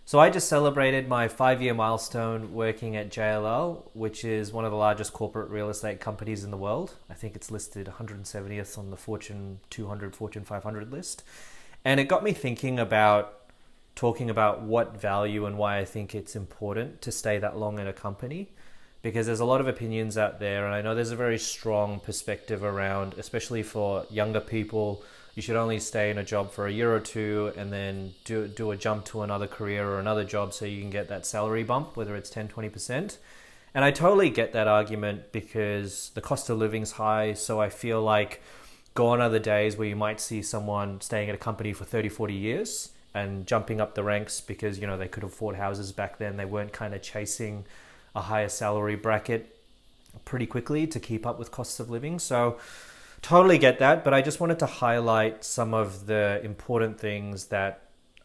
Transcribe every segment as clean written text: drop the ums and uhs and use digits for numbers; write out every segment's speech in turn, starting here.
So I just celebrated my 5-year milestone working at JLL, which is one of the largest corporate real estate companies in the world. I think it's listed 170th on the Fortune 200, Fortune 500 list. And it got me thinking about talking about what value and why I think it's important to stay that long in a company. Because there's a lot of opinions out there, and I know there's a very strong perspective around, especially for younger people, you should only stay in a job for a year or two and then do a jump to another career or another job so you can get that salary bump, whether it's 10-20%. And I totally get that argument because the cost of living's high. So I feel like gone are the days where you might see someone staying at a company for 30-40 years and jumping up the ranks because, they could afford houses back then. They weren't kind of chasing a higher salary bracket pretty quickly to keep up with costs of living. So totally get that, but I just wanted to highlight some of the important things that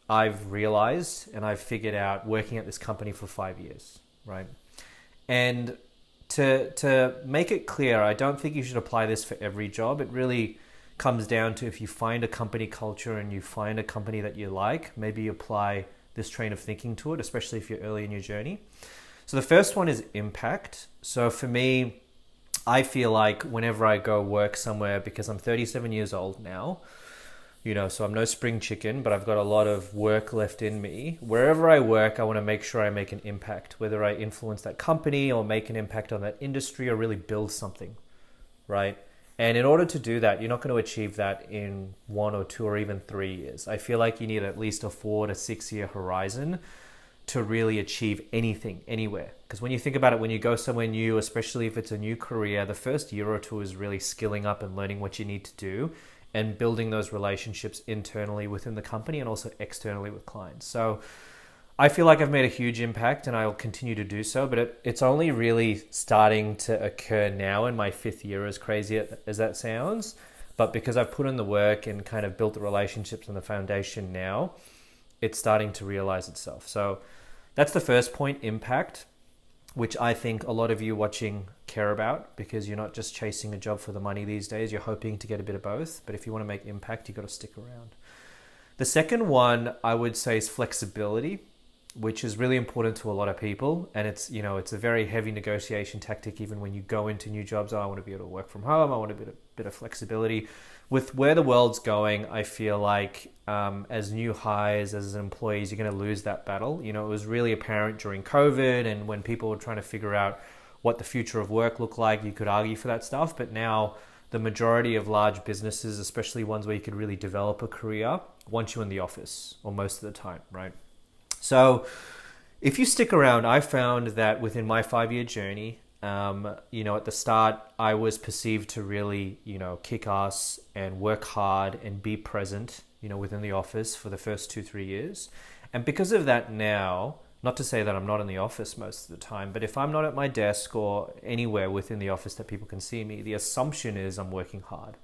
I've realized and I've figured out working at this company for 5 years, right? And to make it clear, I don't think you should apply this for every job. It really comes down to if you find a company culture and you find a company that you like, maybe you apply this train of thinking to it, especially if you're early in your journey. So the first one is impact. So for me, I feel like whenever I go work somewhere, because I'm 37 years old now, so I'm no spring chicken, but I've got a lot of work left in me. Wherever I work, I want to make sure I make an impact, whether I influence that company or make an impact on that industry or really build something, right? And in order to do that, you're not going to achieve that in 1 or 2 or even 3 years. I feel like you need at least a 4 to 6 year horizon to really achieve anything, anywhere. Because when you think about it, when you go somewhere new, especially if it's a new career, the first year or two is really skilling up and learning what you need to do and building those relationships internally within the company and also externally with clients. So I feel like I've made a huge impact and I'll continue to do so, but it's only really starting to occur now in my 5th year, as crazy as that sounds. But because I've put in the work and kind of built the relationships and the foundation now, it's starting to realize itself. So that's the first point, impact, which I think a lot of you watching care about because you're not just chasing a job for the money these days. You're hoping to get a bit of both. But if you want to make impact, you've got to stick around. The second one I would say is flexibility, which is really important to a lot of people. And it's a very heavy negotiation tactic even when you go into new jobs. Oh, I want to be able to work from home. I want a bit of flexibility. With where the world's going, I feel like as new hires, as employees, you're going to lose that battle. It was really apparent during COVID and when people were trying to figure out what the future of work looked like, you could argue for that stuff. But now the majority of large businesses, especially ones where you could really develop a career, want you in the office or most of the time, right? So if you stick around, I found that within my 5-year journey, at the start, I was perceived to really, kick ass and work hard and be present, within the office for the first 2-3 years. And because of that now, not to say that I'm not in the office most of the time, but if I'm not at my desk or anywhere within the office that people can see me, the assumption is I'm working hard.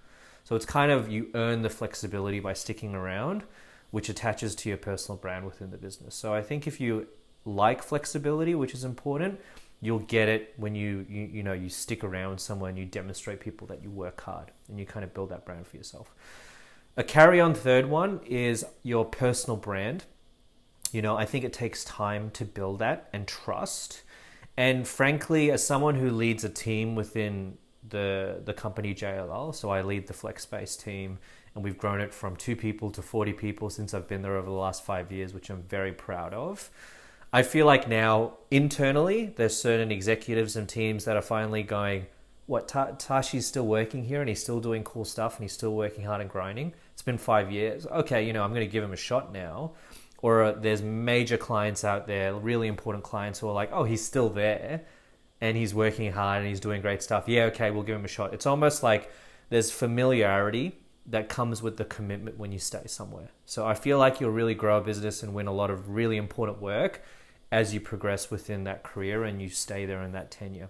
So it's kind of, you earn the flexibility by sticking around, which attaches to your personal brand within the business. So I think if you like flexibility, which is important, you'll get it when you stick around somewhere and you demonstrate people that you work hard and you kind of build that brand for yourself. A carry-on third one is your personal brand. I think it takes time to build that and trust. And frankly, as someone who leads a team within the company JLL, so I lead the flex space team, and we've grown it from 2 people to 40 people since I've been there over the last 5 years, which I'm very proud of. I feel like now internally, there's certain executives and teams that are finally going, what, Tashi's still working here and he's still doing cool stuff and he's still working hard and grinding. It's been 5 years. Okay, I'm going to give him a shot now. Or there's major clients out there, really important clients who are like, oh, he's still there and he's working hard and he's doing great stuff. Yeah, okay, we'll give him a shot. It's almost like there's familiarity that comes with the commitment when you stay somewhere. So I feel like you'll really grow a business and win a lot of really important work as you progress within that career and you stay there in that tenure.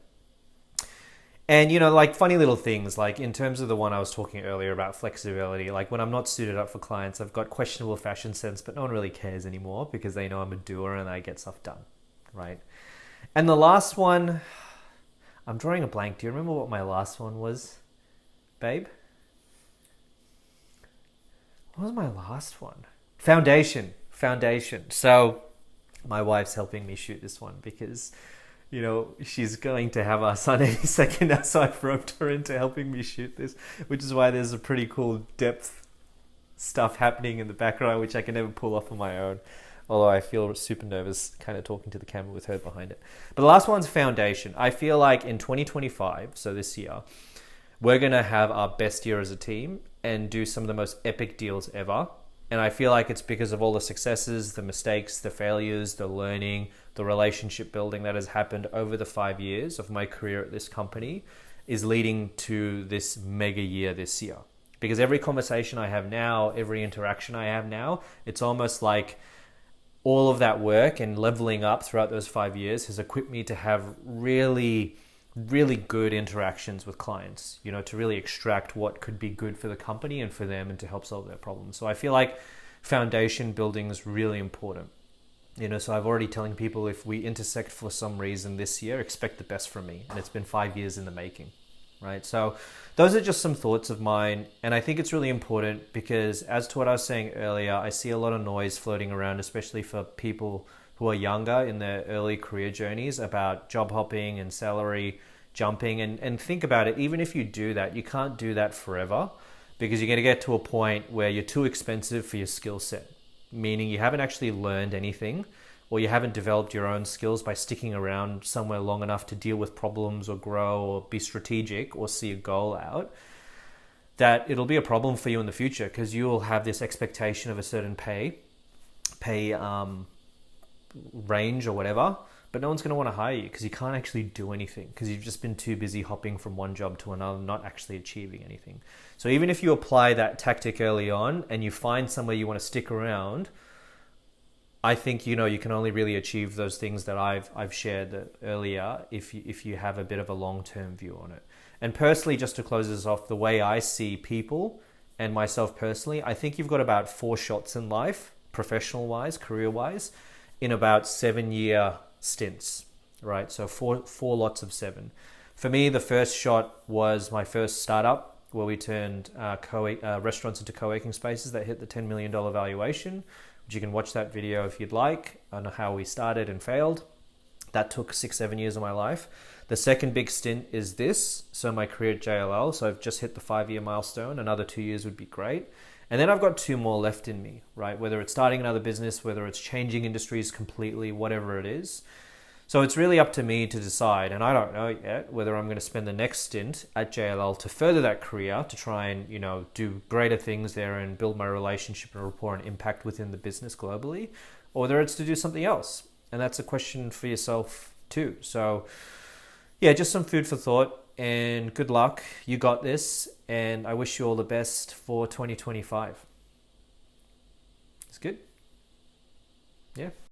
And, like funny little things, like in terms of the one I was talking earlier about flexibility, like when I'm not suited up for clients, I've got questionable fashion sense, but no one really cares anymore because they know I'm a doer and I get stuff done, right? And the last one, I'm drawing a blank. Do you remember what my last one was, babe? What was my last one? Foundation. So My wife's helping me shoot this one because, she's going to have our son any second now, so I've roped her into helping me shoot this, which is why there's a pretty cool depth stuff happening in the background, which I can never pull off on my own. Although I feel super nervous kind of talking to the camera with her behind it. But the last one's foundation. I feel like in 2025, so this year, we're going to have our best year as a team and do some of the most epic deals ever. And I feel like it's because of all the successes, the mistakes, the failures, the learning, the relationship building that has happened over the 5 years of my career at this company is leading to this mega year this year. Because every conversation I have now, every interaction I have now, it's almost like all of that work and leveling up throughout those 5 years has equipped me to have really, really good interactions with clients, to really extract what could be good for the company and for them and to help solve their problems. So I feel like foundation building is really important. So I've already telling people if we intersect for some reason this year, expect the best from me. And it's been 5 years in the making, right? So those are just some thoughts of mine. And I think it's really important because as to what I was saying earlier, I see a lot of noise floating around, especially for people who are younger in their early career journeys about job hopping and salary jumping. And think about it, even if you do that, you can't do that forever because you're going to get to a point where you're too expensive for your skill set, meaning you haven't actually learned anything or you haven't developed your own skills by sticking around somewhere long enough to deal with problems or grow or be strategic or see a goal out, that it'll be a problem for you in the future because you'll have this expectation of a certain pay range or whatever, but no one's going to want to hire you because you can't actually do anything because you've just been too busy hopping from one job to another, not actually achieving anything. So even if you apply that tactic early on and you find somewhere you want to stick around, I think you can only really achieve those things that I've shared earlier if you have a bit of a long-term view on it. And personally, just to close this off, the way I see people and myself personally, I think you've got about 4 shots in life, professional-wise, career-wise, in about 7-year stints, right? So four lots of 7. For me, the first shot was my first startup where we turned restaurants into co-working spaces that hit the $10 million valuation. You can watch that video if you'd like on how we started and failed. That took 6-7 years of my life. The second big stint is this. So my career at JLL. So I've just hit the 5-year milestone. Another 2 years would be great. And then I've got 2 more left in me, right? Whether it's starting another business, whether it's changing industries completely, whatever it is. So it's really up to me to decide, and I don't know yet whether I'm going to spend the next stint at JLL to further that career, to try and, do greater things there and build my relationship and rapport and impact within the business globally, or whether it's to do something else. And that's a question for yourself too. So yeah, just some food for thought and good luck. You got this, and I wish you all the best for 2025. It's good. Yeah.